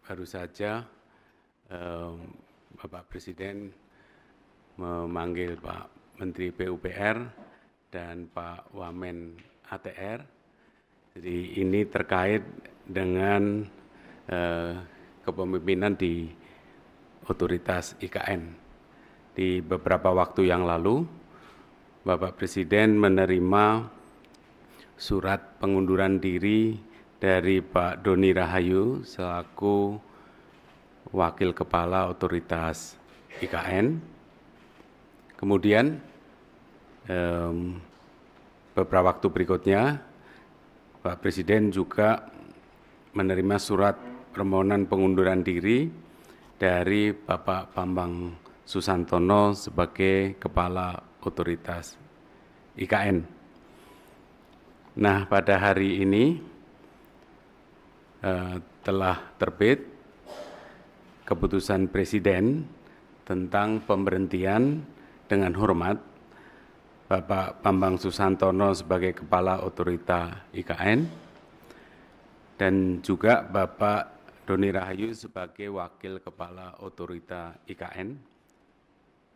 baru saja Bapak Presiden memanggil Pak Menteri PUPR dan Pak Wamen ATR. Jadi ini terkait dengan kepemimpinan di otoritas IKN. Di beberapa waktu yang lalu, Bapak Presiden menerima surat pengunduran diri dari Pak Doni Rahayu selaku Wakil Kepala Otoritas IKN. Kemudian beberapa waktu berikutnya Pak Presiden juga menerima surat permohonan pengunduran diri dari Bapak Bambang Susantono sebagai Kepala Otoritas IKN. Nah, pada hari ini telah terbit keputusan Presiden tentang pemberhentian dengan hormat Bapak Bambang Susantono sebagai Kepala Otorita IKN dan juga Bapak Doni Rahayu sebagai Wakil Kepala Otorita IKN,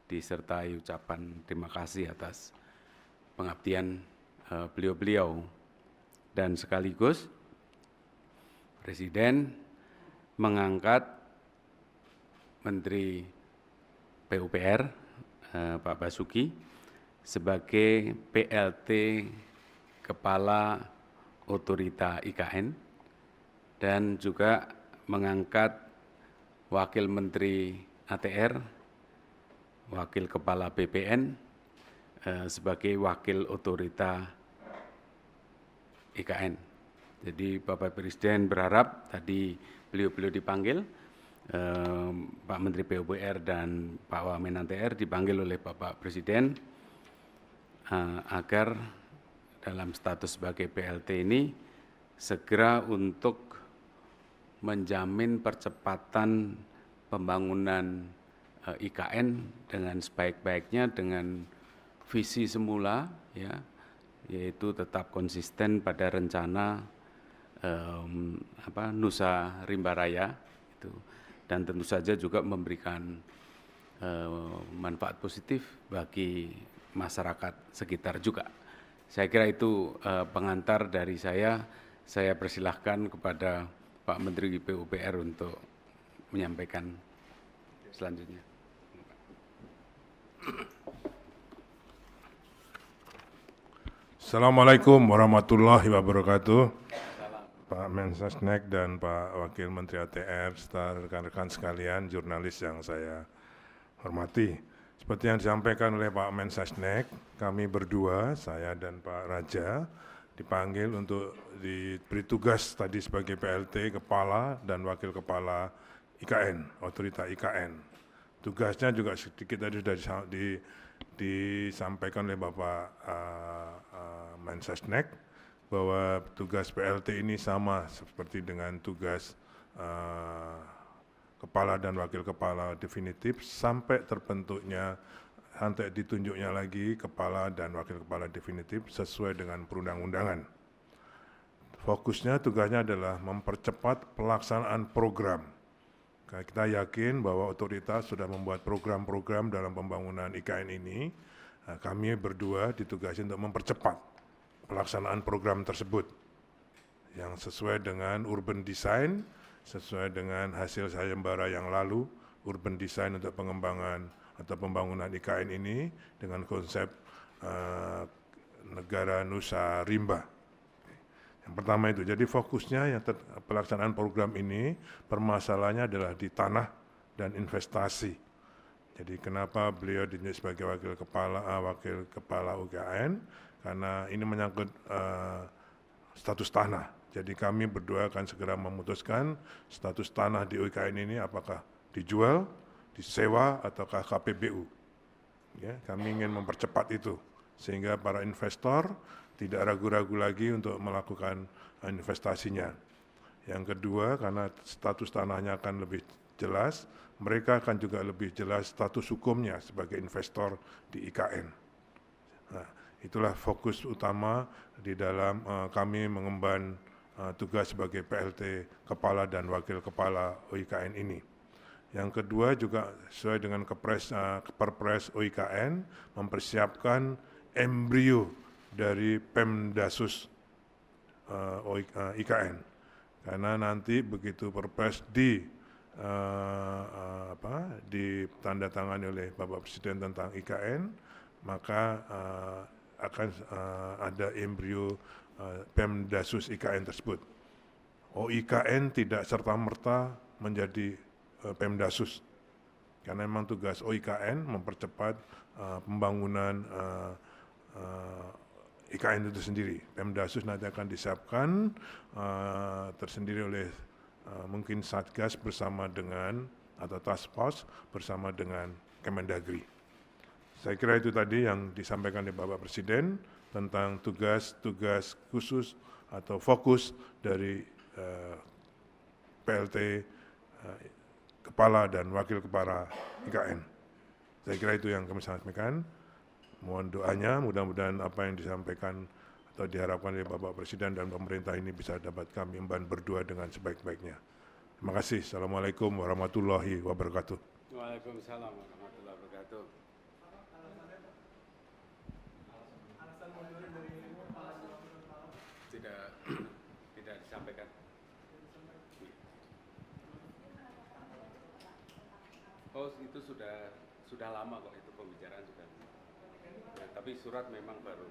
disertai ucapan terima kasih atas pengabdian beliau-beliau. Dan sekaligus Presiden mengangkat Menteri PUPR Pak Basuki sebagai PLT Kepala Otorita IKN dan juga mengangkat Wakil Menteri ATR, Wakil Kepala BPN sebagai Wakil Otorita IKN. Jadi Bapak Presiden berharap tadi beliau-beliau dipanggil, Pak Menteri PUPR dan Pak Wamen ATR dipanggil oleh Bapak Presiden agar dalam status sebagai PLT ini segera untuk menjamin percepatan pembangunan IKN dengan sebaik-baiknya dengan visi semula, ya, yaitu tetap konsisten pada rencana Nusa Rimba Raya itu, dan tentu saja juga memberikan manfaat positif bagi masyarakat sekitar juga. Saya kira itu pengantar dari saya. Saya persilahkan kepada Pak Menteri PUPR untuk menyampaikan selanjutnya. Assalamualaikum warahmatullahi wabarakatuh. Pak Mensesnek dan Pak Wakil Menteri ATR serta rekan-rekan sekalian, jurnalis yang saya hormati. Seperti yang disampaikan oleh Pak Mensesnek, kami berdua, saya dan Pak Raja, dipanggil untuk diberi tugas tadi sebagai PLT Kepala dan Wakil Kepala IKN, Otorita IKN. Tugasnya juga sedikit tadi sudah disampaikan oleh Bapak Mensesnek, bahwa tugas PLT ini sama seperti dengan tugas Kepala dan Wakil Kepala definitif sampai terbentuknya, sampai ditunjuknya lagi Kepala dan Wakil Kepala definitif sesuai dengan perundang-undangan. Fokusnya, tugasnya adalah mempercepat pelaksanaan program. Kita yakin bahwa otoritas sudah membuat program-program dalam pembangunan IKN ini. Kami berdua ditugasi untuk mempercepat pelaksanaan program tersebut yang sesuai dengan urban design, sesuai dengan hasil sayembara yang lalu, urban design untuk pengembangan atau pembangunan IKN ini dengan konsep negara Nusa Rimba. Yang pertama itu, jadi fokusnya yang pelaksanaan program ini permasalahannya adalah di tanah dan investasi. Jadi kenapa beliau ditunjuk sebagai Wakil Kepala UKN? Karena ini menyangkut status tanah. Jadi kami berdua akan segera memutuskan status tanah di UKN ini apakah dijual, disewa, ataukah KPBU. Ya, kami ingin mempercepat itu, sehingga para investor tidak ragu-ragu lagi untuk melakukan investasinya. Yang kedua, karena status tanahnya akan lebih jelas, mereka akan juga lebih jelas status hukumnya sebagai investor di IKN. Nah, itulah fokus utama di dalam kami mengemban tugas sebagai PLT Kepala dan Wakil Kepala OIKN ini. Yang kedua juga sesuai dengan Perpres OIKN mempersiapkan embrio dari Pemdasus IKN, karena nanti begitu Perpres ditandatangani oleh Bapak Presiden tentang IKN, maka akan ada embrio Pemdasus IKN tersebut. OIKN tidak serta-merta menjadi Pemdasus, karena memang tugas OIKN mempercepat pembangunan IKN itu sendiri. Pemdasus nanti akan disiapkan tersendiri oleh mungkin Satgas bersama dengan atau Task Force bersama dengan Kemendagri. Saya kira itu tadi yang disampaikan oleh Bapak Presiden tentang tugas-tugas khusus atau fokus dari PLT Kepala dan Wakil Kepala IKN. Saya kira itu yang kami sampaikan. Mohon doanya, mudah-mudahan apa yang disampaikan atau diharapkan oleh Bapak Presiden dan pemerintah ini bisa dapat kami emban berdua dengan sebaik-baiknya. Terima kasih. Assalamualaikum warahmatullahi wabarakatuh. Waalaikumsalam warahmatullahi wabarakatuh. Tidak disampaikan. Oh, itu sudah lama kok, itu pembicaraan sudah. Ya, tapi surat memang baru.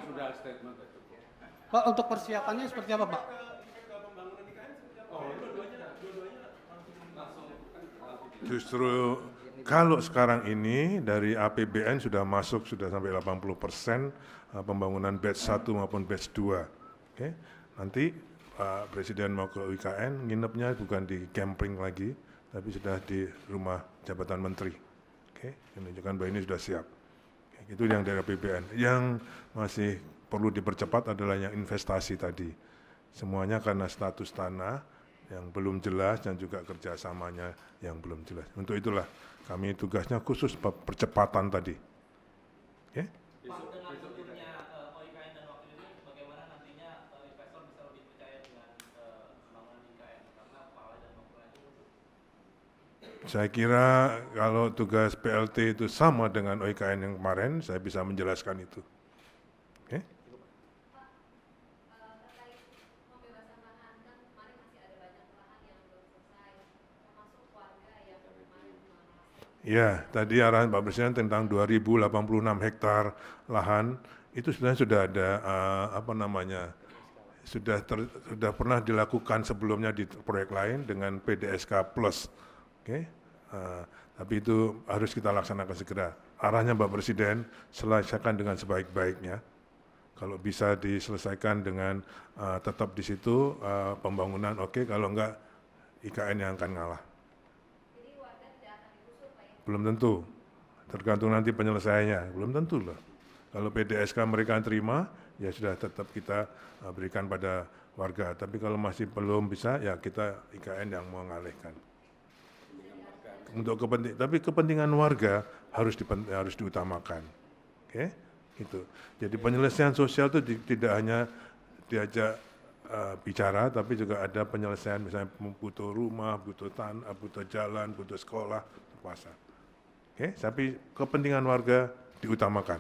Sudah statement itu. Pak, untuk persiapannya seperti apa, Pak? Justru kalau sekarang ini dari APBN sudah masuk sudah sampai 80% pembangunan batch 1 maupun batch 2. Oke. Nanti Pak Presiden mau ke UIKN, nginepnya bukan di camping lagi, tapi sudah di rumah jabatan menteri. Oke, menunjukkan bahwa ini sudah siap. Oke, itu yang dari APBN. Yang masih perlu dipercepat adalah yang investasi tadi. Semuanya karena status tanah yang belum jelas dan juga kerjasamanya yang belum jelas. Untuk itulah kami tugasnya khusus percepatan tadi. Oke? Pak, dengan munculnya OIKN dan wakil ini, bagaimana nantinya investor bisa lebih percaya dengan pembangunan IKN karena Kepala dan Wakil itu muncul? Saya kira kalau tugas PLT itu sama dengan OIKN yang kemarin, saya bisa menjelaskan itu. Oke? Terkait pembebasan lahan, kan kemarin masih ada banyak lahan yang belum selesai, termasuk warga yang kemarin Ya, tadi arahan Pak Presiden tentang 2086 hektar lahan, itu sebenarnya sudah ada sudah pernah dilakukan sebelumnya di proyek lain dengan PDSK Plus. Oke? Tapi itu harus kita laksanakan segera. Arahnya Pak Presiden selesaikan dengan sebaik-baiknya. Kalau bisa diselesaikan dengan tetap di situ pembangunan oke, kalau enggak IKN yang akan ngalah. jadi warga tidak akan digusur, Pak ya? Belum tentu, tergantung nanti penyelesaiannya, belum tentu loh. Kalau PDSK mereka terima, ya sudah tetap kita berikan pada warga. Tapi kalau masih belum bisa, ya kita IKN yang mengalihkan. Untuk kepentingan warga harus diutamakan, oke? Itu. Jadi penyelesaian sosial itu tidak hanya diajak bicara, tapi juga ada penyelesaian misalnya butuh rumah, butuh tanah, butuh jalan, butuh sekolah, pasar. Oke, tapi kepentingan warga diutamakan.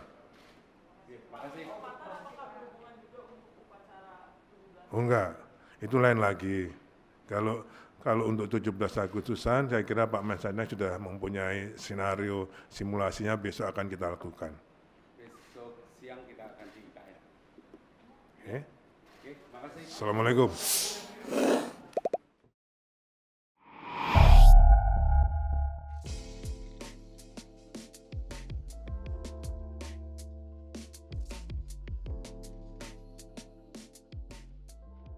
Oh enggak, itu lain lagi. Kalau untuk 17 Agustusan, saya kira Pak Mensesnek sudah mempunyai skenario simulasinya, besok akan kita lakukan. Besok siang kita akan di IKN. Oke. Oke, terima kasih. Assalamualaikum.